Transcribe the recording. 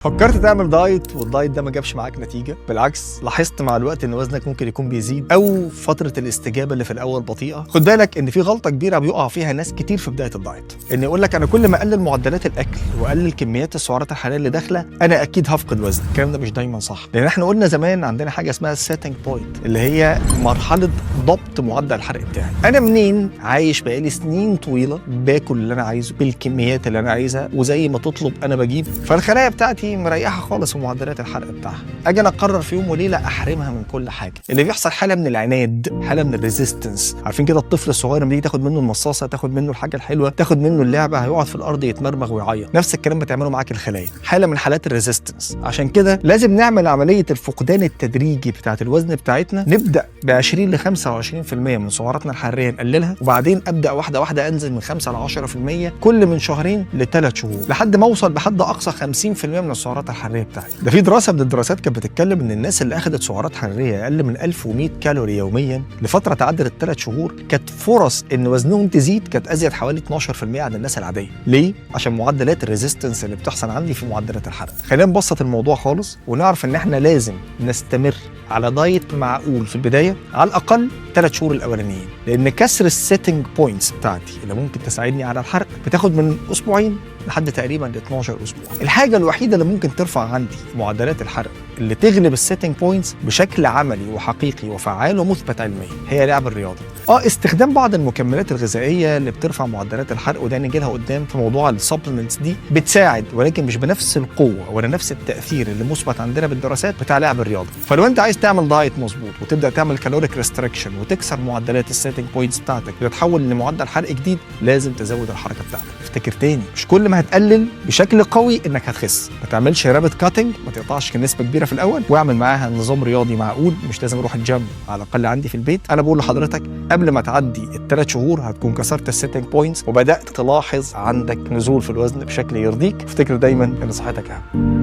فكرت تعمل دايت والدايت ده ما جابش معاك نتيجه، بالعكس لاحظت مع الوقت ان وزنك ممكن يكون بيزيد او فتره الاستجابه اللي في الاول بطيئه. خد بالك ان في غلطه كبيره بيقع فيها ناس كتير في بدايه الدايت، ان يقول لك انا كل ما اقلل معدلات الاكل واقلل كميات السعرات الحراريه اللي داخله انا اكيد هفقد وزن. الكلام ده مش دايما صح، لان احنا قلنا زمان عندنا حاجه اسمها السيتنج بوينت اللي هي مرحله ضبط معدل الحرق بتاعي. انا منين عايش بقالي سنين طويله باكل اللي انا عايزه بالكميات اللي انا عايزها وزي ما تطلب انا بجيب، فالخلايا بتاعتي مريحه خالص في معدلات الحرق بتاعها. اجي انا اقرر في يوم وليله احرمها من كل حاجه، اللي بيحصل حاله من العناد، حاله من الريزيستنس. عارفين كده الطفل الصغير لما تيجي تاخد منه المصاصه، تاخد منه الحاجه الحلوه، تاخد منه اللعبه، هيقعد في الارض يتمرمغ ويعيط. نفس الكلام بتعمله معاك الخلايا، حاله من حالات الريزيستنس. عشان كده لازم نعمل عمليه الفقدان التدريجي بتاعه الوزن بتاعتنا، نبدا ب 20 ل 25% من سعراتنا الحراريه نقللها، وبعدين ابدا واحده واحده انزل من 5 ل 10% كل من شهرين ل3 شهور، لحد ما اوصل بحد اقصى 50% من السعرات الحراريه بتاعتي. ده في دراسه من الدراسات كانت بتتكلم ان الناس اللي اخذت سعرات حراريه اقل من 1100 كالوري يوميا لفتره تعدت 3 شهور، كانت فرص ان وزنهم تزيد كانت ازيد حوالي 12% عن الناس العاديه. ليه؟ عشان معدلات الريزيستنس اللي بتحصل عندي في معدلات الحرق. خلينا نبسط الموضوع خالص ونعرف ان احنا لازم نستمر على دايت معقول في البدايه، على الاقل 3 شهور الاولانيين، لان كسر السيتنج بوينتس بتاعتي اللي ممكن تساعدني على الحرق بتاخد من اسبوعين لحد تقريبا ل 12 اسبوع. الحاجه الوحيده اللي ممكن ترفع عندي معدلات الحرق اللي تغلب السيتنج بوينتس بشكل عملي وحقيقي وفعال ومثبت علميا هي لعب الرياضه. استخدام بعض المكملات الغذائيه اللي بترفع معدلات الحرق، وده نيجي لها قدام في موضوع السبلمنتس دي، بتساعد ولكن مش بنفس القوه ولا نفس التاثير اللي مثبت عندنا بالدراسات بتاع لعب الرياضه. فلو انت عايز تعمل دايت مظبوط وتبدا تعمل كالوريك ريستريكشن وتكسر معدلات السيتنج بوينتس بتاعتك وتتحول لمعدل حرق جديد، لازم تزود الحركه بتاعتك. افتكر تاني، مش كل ما هتقلل بشكل قوي انك هتخس. ما تعملش رابط كاتنج، ما تقطعش نسبه كبيره في الاول، واعمل معاها نظام رياضي معقول. مش لازم اروح الجيم، على الاقل عندي في البيت. انا بقول لحضرتك قبل ما تعدي ال3 شهور هتكون كسرت السيتنج بوينتس وبدات تلاحظ عندك نزول في الوزن بشكل يرضيك. افتكر دايما ان صحتك اهم.